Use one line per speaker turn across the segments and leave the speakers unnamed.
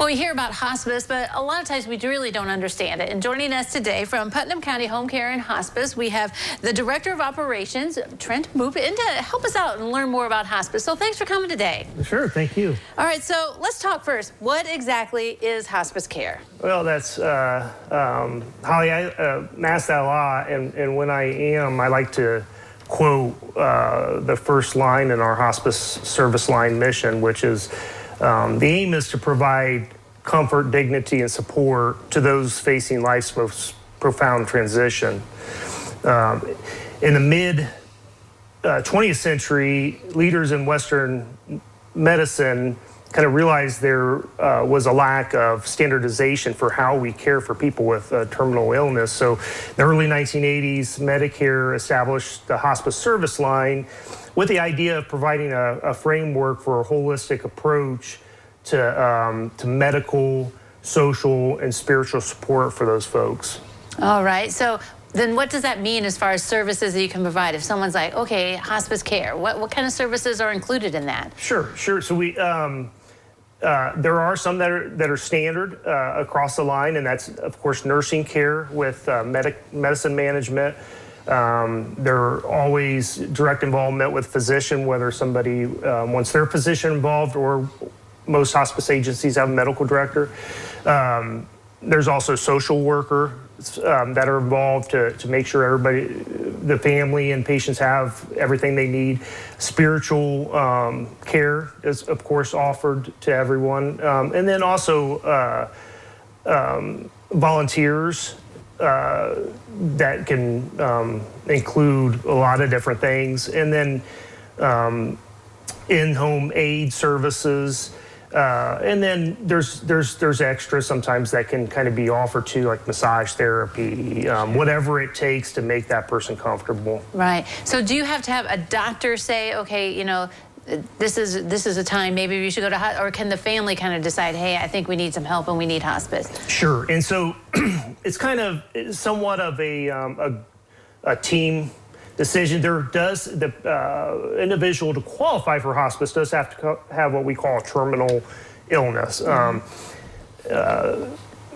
Well, we hear about hospice, but a lot of times we really don't understand it. And joining us today from Putnam County Homecare and Hospice, we have the Director of Operations, Trent, move in to help us out and learn more about hospice. So thanks for coming today.
Sure, thank you.
All right, so let's talk first. What exactly is hospice care?
Well, that's, Holly, I asked that a lot, and when I like to quote the first line in our hospice service line mission, which is, the aim is to provide comfort, dignity, and support to those facing life's most profound transition. In the mid 20th century, leaders in Western medicine kind of realized there was a lack of standardization for how we care for people with terminal illness. So in the early 1980s, Medicare established the hospice service line with the idea of providing a framework for a holistic approach to medical, social, and spiritual support for those folks. All
right, so then what does that mean as far as services that you can provide? If someone's like, okay, hospice care, what kind of services are included in that? Sure. So we,
there are some that are standard across the line, and that's, of course, nursing care with medicine management. There are always direct involvement with physician, whether somebody wants their physician involved, or most hospice agencies have a medical director. There's also social worker that are involved to make sure everybody, the family and patients have everything they need. Spiritual care is, of course, offered to everyone. And then also volunteers that can include a lot of different things. And then in-home aid services. And then there's extras sometimes that can kind of be offered too, like massage therapy, whatever it takes to make that person comfortable.
Right. So do you have to have a doctor say, okay, you know, this is a time maybe we should go to hospice, or can the family kind of decide, hey, I think we need some help and we need hospice?
Sure. And so it's kind of somewhat of a team decision. There does, the individual to qualify for hospice does have to have what we call a terminal illness.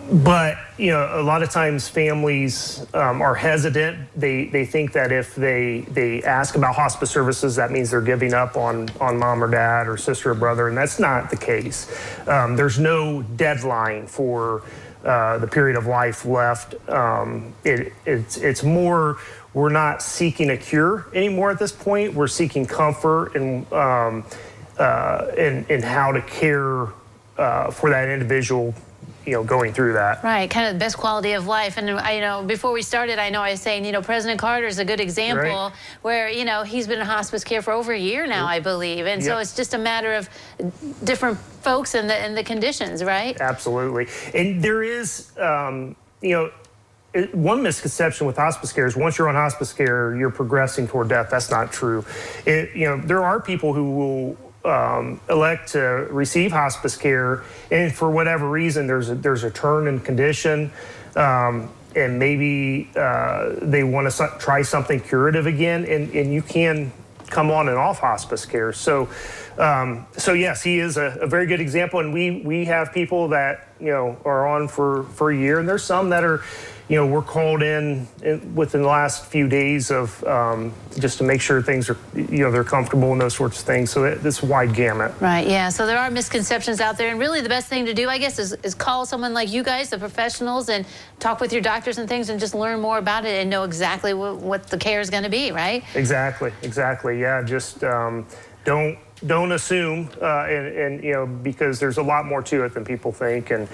But, you know, a lot of times families are hesitant. They think that if they ask about hospice services, that means they're giving up on mom or dad or sister or brother, and that's not the case. There's no deadline for the period of life left. It's more, we're not seeking a cure anymore at this point. We're seeking comfort and how to care for that individual, you know, going through that.
Right, kind of the best quality of life. And you know, before we started, I know I was saying, you know, President Carter is a good example, right, where, you know, he's been in hospice care for over a year now, I believe. And so it's just a matter of different folks and the conditions, right?
Absolutely. And there is, you know, one misconception with hospice care is once you're on hospice care, you're progressing toward death. That's not true. You know, there are people who will elect to receive hospice care, and for whatever reason, there's a turn in condition, and maybe they want to try something curative again, and you can come on and off hospice care. So yes, he is a very good example, and we have people that, you know, are on for a year, and there's some that are, you know, we're called in within the last few days of just to make sure things are, you know, they're comfortable and those sorts of things. So it's a wide gamut.
Right, yeah. So there are misconceptions out there, and really the best thing to do, I guess, is call someone like you guys, the professionals, and talk with your doctors and things, and just learn more about it and know exactly what the care is going to be, right?
Exactly. Yeah, just don't assume, and you know, because there's a lot more to it than people think, and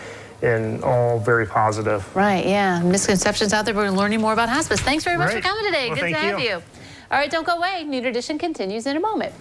all very positive.
Right, yeah. Misconceptions out there. We're learning more about hospice. Thanks very much for coming today.
Well,
good to have you. All right, don't go away. New Tradition continues in a moment.